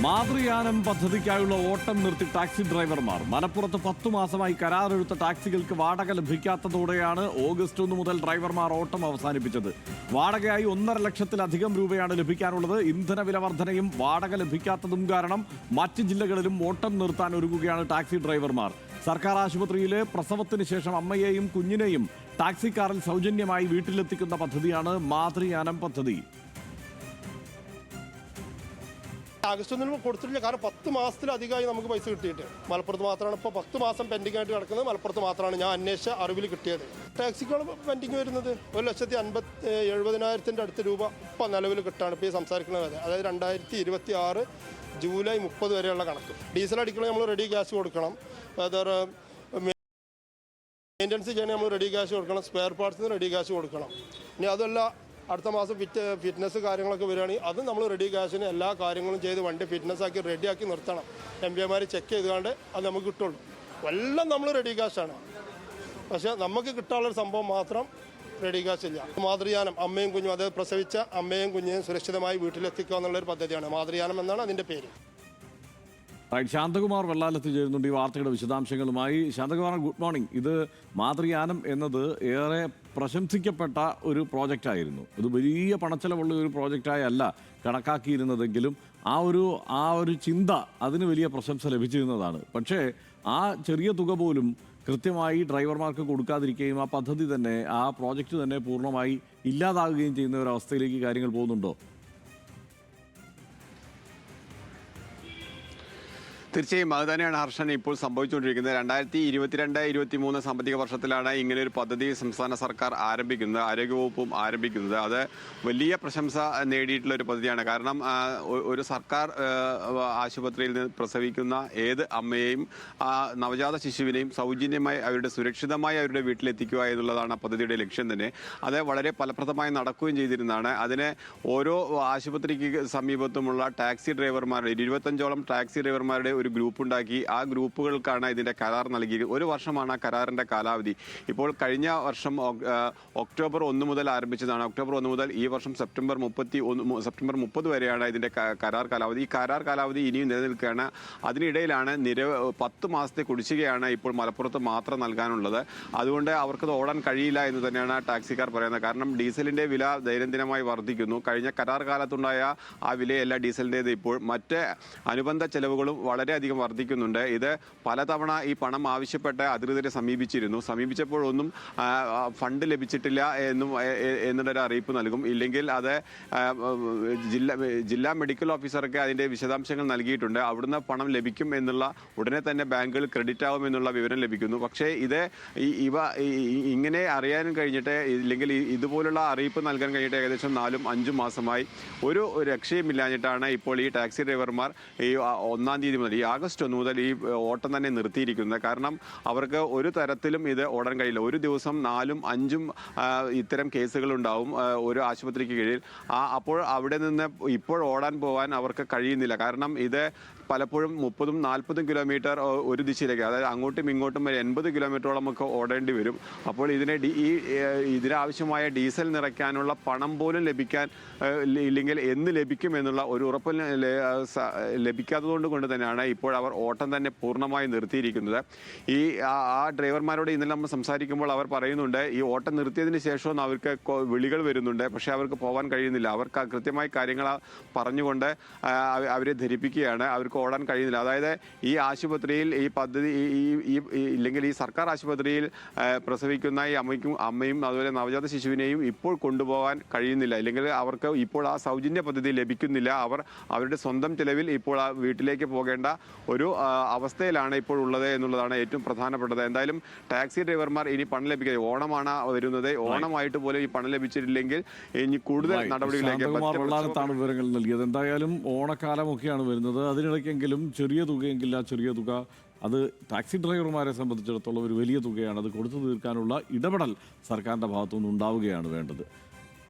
മാതൃയാനം പദ്ധതിക്കായുള്ള ഓട്ടം നിർത്തി ടാക്സി ഡ്രൈവർമാർ. മലപ്പുറത്ത് 10 മാസമായി കരാറെടുത്ത ടാക്സികൾക്ക് വാടക ലഭിക്കാത്തതോടെയാണ് ഓഗസ്റ്റ് 1 മുതൽ ഡ്രൈവർമാർ ഓട്ടം അവസാനിപ്പിച്ചത്. വാടകയായി 1.5 ലക്ഷത്തിലധികം രൂപയാണ് ലഭിക്കാനുള്ളത്. ഇന്ധനവില വർധനയും വാടക ലഭിക്കാത്തതും കാരണം മറ്റ് ജില്ലകളിലും ഓട്ടം നിർത്താൻ ഒരുങ്ങുകയാണ് ടാക്സി ഡ്രൈവർമാർ. സർക്കാർ ആശുപത്രിയിലെ പ്രസവത്തിന് ശേഷം അമ്മയെയും കുഞ്ഞിനെയും ടാക്സി കാറിൽ സൗജന്യമായി വീട്ടിലെത്തിക്കുന്ന പദ്ധതിയാണ് മാതൃയാനം പദ്ധതി. ആഗസ്റ്റ് 1 കൊടുത്തിട്ടില്ല. കാരണം 10 മാസത്തിലധികമായി നമുക്ക് പൈസ കിട്ടിയിട്ട്. മലപ്പുറത്ത് മാത്രമാണ് ഇപ്പോൾ 10 മാസം പെൻഡിംഗ് ആയിട്ട് കിടക്കുന്നത്. മലപ്പുറത്ത് മാത്രമാണ് ഞാൻ അന്വേഷിച്ച അറിവിൽ കിട്ടിയത്. ടാക്സിക്കാണ് പെൻഡിങ് വരുന്നത് 1,70,000 അടുത്ത് രൂപ ഇപ്പോൾ നിലവിൽ കിട്ടാണ് ഇപ്പോൾ ഈ സംസാരിക്കുന്നത് വരെ. അതായത് 2026 ജൂലൈ 30 വരെയുള്ള കണക്ക്. ഡീസൽ അടിക്കണം, നമ്മൾ റെഡി ക്യാഷ് കൊടുക്കണം. അതൊരു മെയിൻ്റനൻസ് ചെയ്യണമെങ്കിൽ നമ്മൾ റെഡി ക്യാഷ് കൊടുക്കണം. സ്പെയർ പാർട്സിന് റെഡി ക്യാഷ് കൊടുക്കണം. ഇനി അതല്ല അടുത്ത മാസം ഫിറ്റ്നസ് കാര്യങ്ങളൊക്കെ വരികയാണെങ്കിൽ അത് നമ്മൾ റെഡി ക്യാഷിന് എല്ലാ കാര്യങ്ങളും ചെയ്ത് വണ്ടി ഫിറ്റ്നസ് ആക്കി റെഡിയാക്കി നിർത്തണം. MPമാർ ചെക്ക് ചെയ്തുകൊണ്ട് അത് നമുക്ക് കിട്ടുള്ളൂ. എല്ലാം നമ്മൾ റെഡി ക്യാഷാണ്. പക്ഷേ നമുക്ക് കിട്ടാനുള്ളൊരു സംഭവം മാത്രം റെഡി ക്യാഷ് ഇല്ല. മാതൃയാനം അമ്മയും കുഞ്ഞും, അതായത് പ്രസവിച്ച അമ്മയും കുഞ്ഞിനെയും സുരക്ഷിതമായി വീട്ടിലെത്തിക്കുക എന്നുള്ളൊരു പദ്ധതിയാണ്. മാതൃയാനം എന്നാണ് അതിൻ്റെ പേര്. ശാന്തകുമാർ വെള്ളാലത്ത് ചേരുന്നുണ്ട് ഈ വാർത്തയുടെ വിശദാംശങ്ങളുമായി. Shanthakumar, good morning. ഇത് മാതൃയാനം എന്നത് ഏറെ പ്രശംസിക്കപ്പെട്ട ഒരു പ്രോജക്റ്റായിരുന്നു. ഇത് വലിയ പണച്ചെലവുള്ള ഒരു പ്രോജക്റ്റായി അല്ല കണക്കാക്കിയിരുന്നതെങ്കിലും ആ ഒരു ചിന്ത അതിന് വലിയ പ്രശംസ ലഭിച്ചിരുന്നതാണ്. പക്ഷേ ആ ചെറിയ തുക പോലും കൃത്യമായി ഡ്രൈവർമാർക്ക് കൊടുക്കാതിരിക്കുകയും ആ പദ്ധതി തന്നെ, ആ പ്രോജക്റ്റ് തന്നെ പൂർണ്ണമായി ഇല്ലാതാകുകയും ചെയ്യുന്ന ഒരവസ്ഥയിലേക്ക് കാര്യങ്ങൾ പോകുന്നുണ്ടോ? തീർച്ചയായും അത് തന്നെയാണ് ഹർഷൻ ഇപ്പോൾ സംഭവിച്ചുകൊണ്ടിരിക്കുന്നത്. 2022-23 സാമ്പത്തിക വർഷത്തിലാണ് ഇങ്ങനെ ഒരു പദ്ധതി സംസ്ഥാന സർക്കാർ ആരംഭിക്കുന്നത്, ആരോഗ്യവകുപ്പും ആരംഭിക്കുന്നത്. അത് വലിയ പ്രശംസ നേടിയിട്ടുള്ള ഒരു പദ്ധതിയാണ്. കാരണം ഒരു സർക്കാർ ആശുപത്രിയിൽ നിന്ന് പ്രസവിക്കുന്ന ഏത് അമ്മയെയും നവജാത ശിശുവിനെയും സൗജന്യമായി സുരക്ഷിതമായി അവരുടെ വീട്ടിലെത്തിക്കുക എന്നുള്ളതാണ് ആ പദ്ധതിയുടെ ലക്ഷ്യം തന്നെ. അത് വളരെ ഫലപ്രദമായി നടക്കുകയും ചെയ്തിരുന്നതാണ്. അതിന് ഓരോ ആശുപത്രിക്ക് സമീപത്തുമുള്ള ടാക്സി ഡ്രൈവർമാരുടെ 25ഓളം ടാക്സി ഡ്രൈവർമാരുടെ ഒരു ഗ്രൂപ്പ് ഉണ്ടാക്കി ആ ഗ്രൂപ്പുകൾക്കാണ് ഇതിന്റെ കരാർ നൽകിയത്. 1 വർഷമാണ് ആ കരാറിന്റെ കാലാവധി. ഇപ്പോൾ കഴിഞ്ഞ വർഷം ഒക്ടോബർ 1 മുതൽ ആരംഭിച്ചതാണ്. ഒക്ടോബർ 1 മുതൽ ഈ വർഷം സെപ്റ്റംബർ 30 വരെയാണ് ഇതിന്റെ കരാർ കാലാവധി. ഈ കരാർ കാലാവധി ഇനിയും നിലനിൽക്കുകയാണ്. അതിനിടയിലാണ് 10 മാസത്തെ കുടിശ്ശികയാണ് ഇപ്പോൾ മലപ്പുറത്ത് മാത്രം നൽകാനുള്ളത്. അതുകൊണ്ട് അവർക്കത് ഓടാൻ കഴിയില്ല എന്ന് തന്നെയാണ് ടാക്സിക്കാർ പറയുന്നത്. കാരണം ഡീസലിന്റെ വില ദൈനംദിനമായി വർദ്ധിക്കുന്നു. കഴിഞ്ഞ കരാർ കാലത്തുണ്ടായ ആ വിലയല്ല ഡീസലിൻ്റേത്. ഇപ്പോൾ മറ്റ് അനുബന്ധ ചെലവുകളും വളരെയധികം വർദ്ധിക്കുന്നുണ്ട്. ഇത് പലതവണ ഈ പണം ആവശ്യപ്പെട്ട് അധികൃതരെ സമീപിച്ചപ്പോഴൊന്നും ഫണ്ട് ലഭിച്ചിട്ടില്ല എന്നുള്ളൊരു അറിയിപ്പ് നൽകും. ഇല്ലെങ്കിൽ അത് ജില്ലാ മെഡിക്കൽ ഓഫീസർക്ക് അതിൻ്റെ വിശദാംശങ്ങൾ നൽകിയിട്ടുണ്ട്. അവിടുന്ന് പണം ലഭിക്കും എന്നുള്ള, ഉടനെ തന്നെ ബാങ്കുകൾ ക്രെഡിറ്റ് ആവും എന്നുള്ള വിവരം ലഭിക്കുന്നു. പക്ഷേ ഇങ്ങനെ അറിയാനും കഴിഞ്ഞിട്ട്, ഇല്ലെങ്കിൽ ഇതുപോലുള്ള അറിയിപ്പ് നൽകാൻ കഴിഞ്ഞിട്ട് ഏകദേശം 4-5 മാസമായി ഒരു രക്ഷയുമില്ലാഞ്ഞിട്ടാണ് ഇപ്പോൾ ഈ ടാക്സി ഡ്രൈവർമാർ ഈ 1-ാം തീയതി മുതൽ, ഈ ആഗസ്റ്റ് 1 മുതൽ ഈ ഓട്ടം തന്നെ നിർത്തിയിരിക്കുന്നത്. കാരണം അവർക്ക് ഒരു തരത്തിലും ഇത് ഓടാൻ കഴിയില്ല. ഒരു ദിവസം 4-5 ഇത്തരം കേസുകളുണ്ടാവും ഒരു ആശുപത്രിക്ക് കീഴിൽ. അപ്പോൾ അവിടെ നിന്ന് ഇപ്പോൾ ഓടാൻ പോകാൻ അവർക്ക് കഴിയുന്നില്ല. കാരണം ഇത് പലപ്പോഴും 30-40 കിലോമീറ്റർ ഒരു ദിശയിലേക്ക്, അതായത് അങ്ങോട്ടും ഇങ്ങോട്ടും 80 കിലോമീറ്ററോളം ഒക്കെ ഓടേണ്ടി വരും. അപ്പോൾ ഇതിനാവശ്യമായ ഡീസൽ നിറയ്ക്കാനുള്ള പണം പോലും ഇല്ലെങ്കിൽ എന്ന് ലഭിക്കും എന്നുള്ള ഒരു ഉറപ്പ് ലഭിക്കാത്തതുകൊണ്ട് തന്നെയാണ് ഇപ്പോൾ അവർ ഓട്ടം തന്നെ പൂർണ്ണമായി നിർത്തിയിരിക്കുന്നത്. ആ ഡ്രൈവർമാരോട് ഇന്നലെ നമ്മൾ സംസാരിക്കുമ്പോൾ അവർ പറയുന്നുണ്ട്, ഈ ഓട്ടം നിർത്തിയതിന് ശേഷവും അവർക്ക് വിളികൾ വരുന്നുണ്ട്. പക്ഷേ അവർക്ക് പോകാൻ കഴിയുന്നില്ല. അവർക്ക് കൃത്യമായി കാര്യങ്ങൾ പറഞ്ഞുകൊണ്ട് അവരെ ധരിപ്പിക്കുകയാണ്. അവർക്ക് ഓടാൻ കഴിയുന്നില്ല. അതായത് ഈ ആശുപത്രിയിൽ ഈ പദ്ധതി ഇല്ലെങ്കിൽ ഈ സർക്കാർ ആശുപത്രിയിൽ പ്രസവിക്കുന്ന ഈ അമ്മയും അതുപോലെ നവജാത ശിശുവിനെയും ഇപ്പോൾ കൊണ്ടുപോകാൻ കഴിയുന്നില്ല. ഇല്ലെങ്കിൽ അവർക്ക് ഇപ്പോൾ ആ സൗജന്യ പദ്ധതി ലഭിക്കുന്നില്ല. അവരുടെ സ്വന്തം ചെലവിൽ ഇപ്പോൾ ആ വീട്ടിലേക്ക് പോകേണ്ട ഒരു അവസ്ഥയിലാണ് ഇപ്പോൾ ഉള്ളത് എന്നുള്ളതാണ് ഏറ്റവും പ്രധാനപ്പെട്ടത്. എന്തായാലും ടാക്സി ഡ്രൈവർമാർ ഇനി പണം ലഭിക്കുക, ഓണമാണ് വരുന്നത്, ഓണമായിട്ട് പോലും ഈ പണം ലഭിച്ചിട്ടില്ലെങ്കിൽ ഇനി കൂടുതൽ നടപടികളിലേക്ക് വിവരങ്ങൾ നൽകിയത്. എന്തായാലും ഓണക്കാലമൊക്കെയാണ് വരുന്നത്. അതിനിടയ്ക്കെങ്കിലും ചെറിയ തുകയെങ്കിൽ ആ ചെറിയ തുക അത് ടാക്സി ഡ്രൈവർമാരെ സംബന്ധിച്ചിടത്തോളം ഒരു വലിയ തുകയാണ്. അത് കൊടുത്തു തീർക്കാനുള്ള ഇടപെടൽ സർക്കാരിൻ്റെ ഭാഗത്തുനിന്ന് ഉണ്ടാവുകയാണ് വേണ്ടത്.